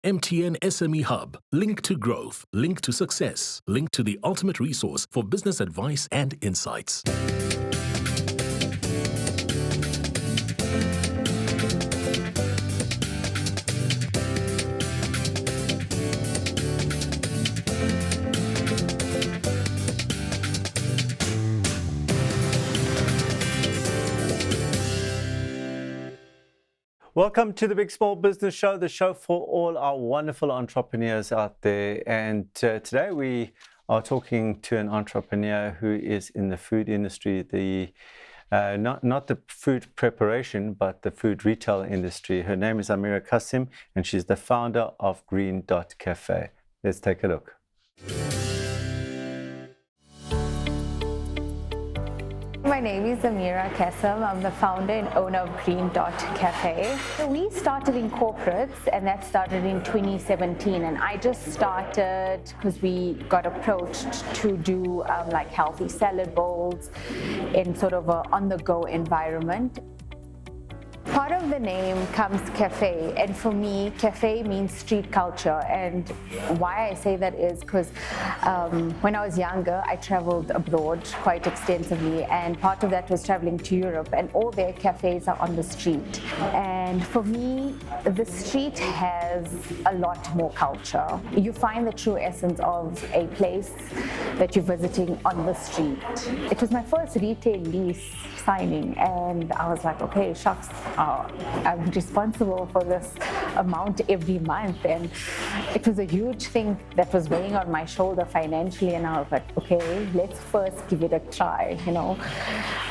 MTN SME Hub. Link to growth. Link to success. Link to the ultimate resource for business advice and insights. Welcome to the Big Small Business Show, the show for all our wonderful entrepreneurs out there. And today we are talking to an entrepreneur who is in the food industry, not the food preparation, but the food retail industry. Her name is Ameera Cassim, and she's the founder of Green Dot Café. Let's take a look. My name is Ameera Cassim. I'm the founder and owner of Green Dot Café. We started in corporates, and that started in 2017. And I just started because we got approached to do like healthy salad bowls in sort of an on-the-go environment. Part of the name comes cafe, and for me, cafe means street culture. And why I say that is because when I was younger, I traveled abroad quite extensively, and part of that was traveling to Europe, and all their cafes are on the street. And for me, the street has a lot more culture. You find the true essence of a place that you're visiting on the street. It was my first retail lease signing, and I was like, okay, shucks, I'm responsible for this amount every month, and it was a huge thing that was weighing on my shoulder financially, and I was like, okay, let's first give it a try, you know.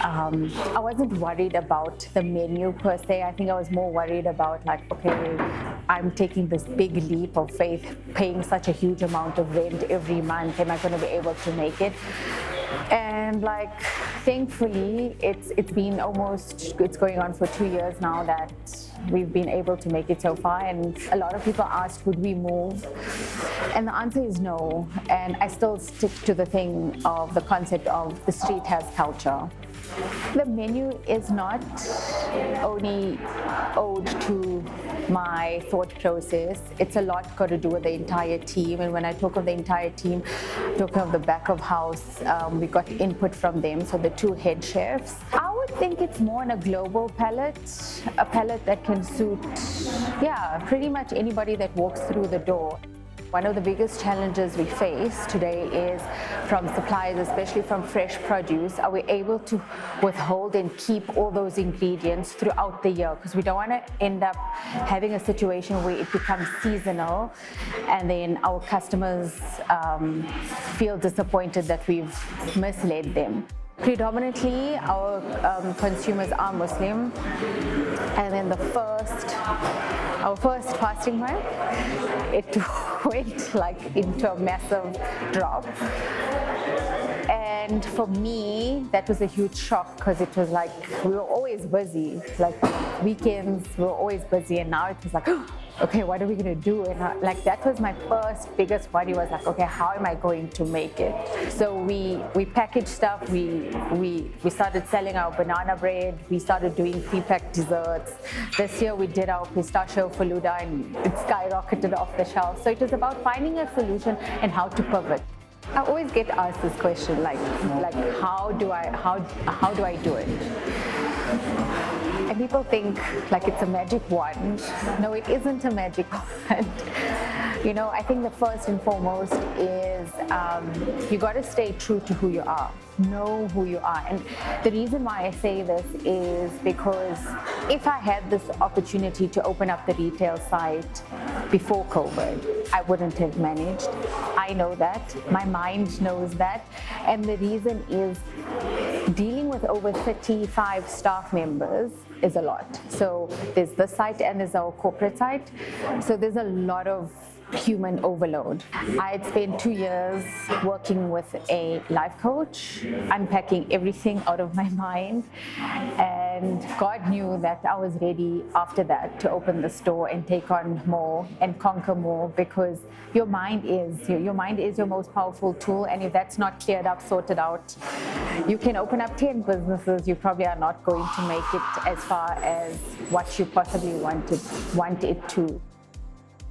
I wasn't worried about the menu per se. I think I was more worried about like, okay, I'm taking this big leap of faith, paying such a huge amount of rent every month. Am I going to be able to make it? And like, thankfully, it's going on for 2 years now that we've been able to make it so far. And a lot of people ask, would we move? And the answer is no. And I still stick to the thing of the concept of the street has culture. The menu is not only owed to my thought process. It's a lot got to do with the entire team. And when I talk of the entire team, I'm talking of the back of house, we got input from them. So the two head chefs. I would think it's more on a global palette, a palette that can suit, pretty much anybody that walks through the door. One of the biggest challenges we face today is from suppliers, especially from fresh produce. Are we able to withhold and keep all those ingredients throughout the year? Because we don't want to end up having a situation where it becomes seasonal and then our customers feel disappointed that we've misled them. Predominantly, our consumers are Muslim, and then our first fasting month, it went like into a massive drop. And for me, that was a huge shock because it was like we were always busy, like weekends we were always busy, and now it was like, okay, what are we going to do? And like that was my first biggest worry, was like, okay, how am I going to make it? So we packaged stuff, we started selling our banana bread, we started doing pre-packed desserts. This year we did our pistachio faluda, and it skyrocketed off the shelf. So it was about finding a solution and how to pivot. I always get asked this question, like how do I do it? And people think like it's a magic wand. No, it isn't a magic wand. You know, I think the first and foremost is you got to stay true to who you are. Know who you are. And the reason why I say this is because if I had this opportunity to open up the retail site before COVID, I wouldn't have managed. I know that. My mind knows that. And the reason is dealing with over 35 staff members is a lot. So there's this site and there's our corporate site. So there's a lot of human overload. I had spent 2 years working with a life coach, unpacking everything out of my mind, and God knew that I was ready after that to open the store and take on more and conquer more, because your mind is your most powerful tool, and if that's not cleared up, sorted out, you can open up 10 businesses, you probably are not going to make it as far as what you possibly want it to.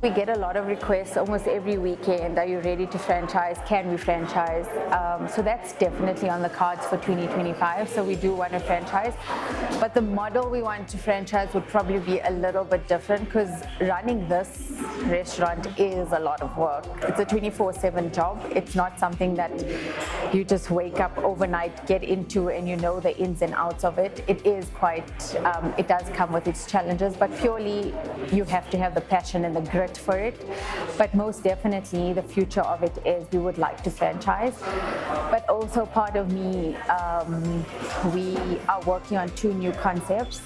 We get a lot of requests almost every weekend. Are you ready to franchise? Can we franchise? So that's definitely on the cards for 2025. So we do want to franchise. But the model we want to franchise would probably be a little bit different because running this restaurant is a lot of work. It's a 24/7 job. It's not something that you just wake up overnight, get into, and you know the ins and outs of it. It is quite, it does come with its challenges, but purely you have to have the passion and the grit for it. But most definitely the future of it is we would like to franchise. But also part of me, we are working on 2 new concepts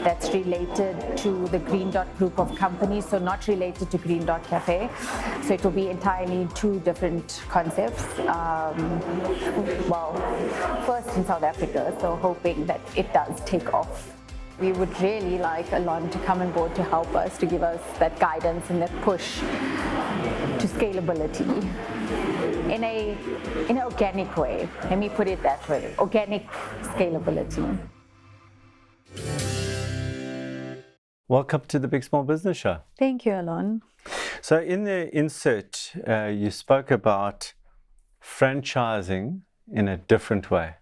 that's related to the Green Dot group of companies, so not related to Green Dot Café. So it will be entirely 2 different concepts. Well, first in South Africa, so hoping that it does take off. We would really like Allon to come on board to help us, to give us that guidance and that push to scalability in an organic way. Let me put it that way, organic scalability. Welcome to the Big Small Business Show. Thank you, Allon. So in the insert, you spoke about franchising in a different way.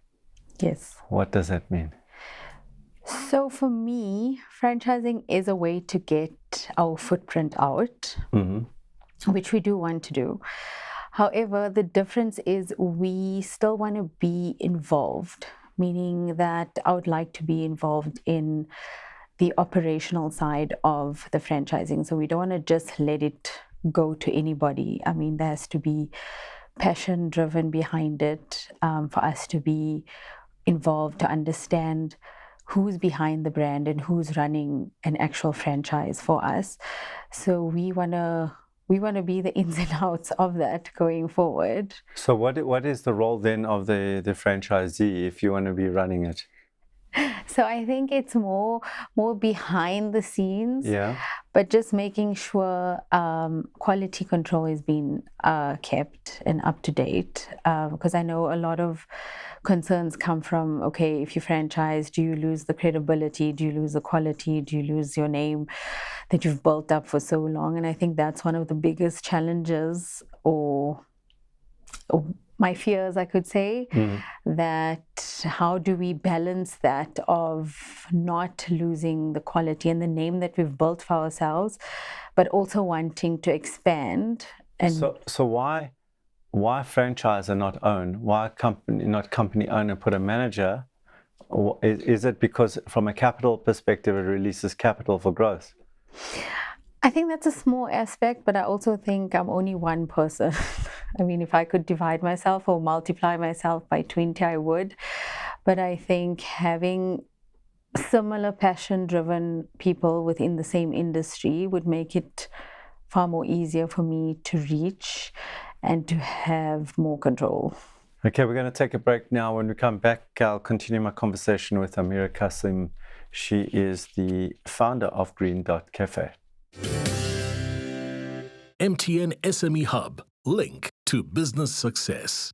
Yes. What does that mean? So for me, franchising is a way to get our footprint out, which we do want to do. However, the difference is we still want to be involved, meaning that I would like to be involved in the operational side of the franchising. So we don't want to just let it go to anybody. I mean, there has to be passion driven behind it for us to be involved, to understand who's behind the brand and who's running an actual franchise for us. So we want to be the ins and outs of that going forward. So what is the role then of the franchisee if you want to be running it? So I think it's more behind the scenes, but just making sure quality control is being kept and up to date. Because I know a lot of concerns come from, okay, if you franchise, do you lose the credibility? Do you lose the quality? Do you lose your name that you've built up for so long? And I think that's one of the biggest challenges, or my fears, I could say, that how do we balance that of not losing the quality and the name that we've built for ourselves, but also wanting to expand. And so why franchise and not own? Why not company own and put a manager? Or is it because from a capital perspective, it releases capital for growth? I think that's a small aspect, but I also think I'm only one person. I mean, if I could divide myself or multiply myself by 20, I would. But I think having similar passion-driven people within the same industry would make it far more easier for me to reach and to have more control. Okay, we're going to take a break now. When we come back, I'll continue my conversation with Ameera Cassim. She is the founder of Green Dot Café. MTN SME Hub, link to business success.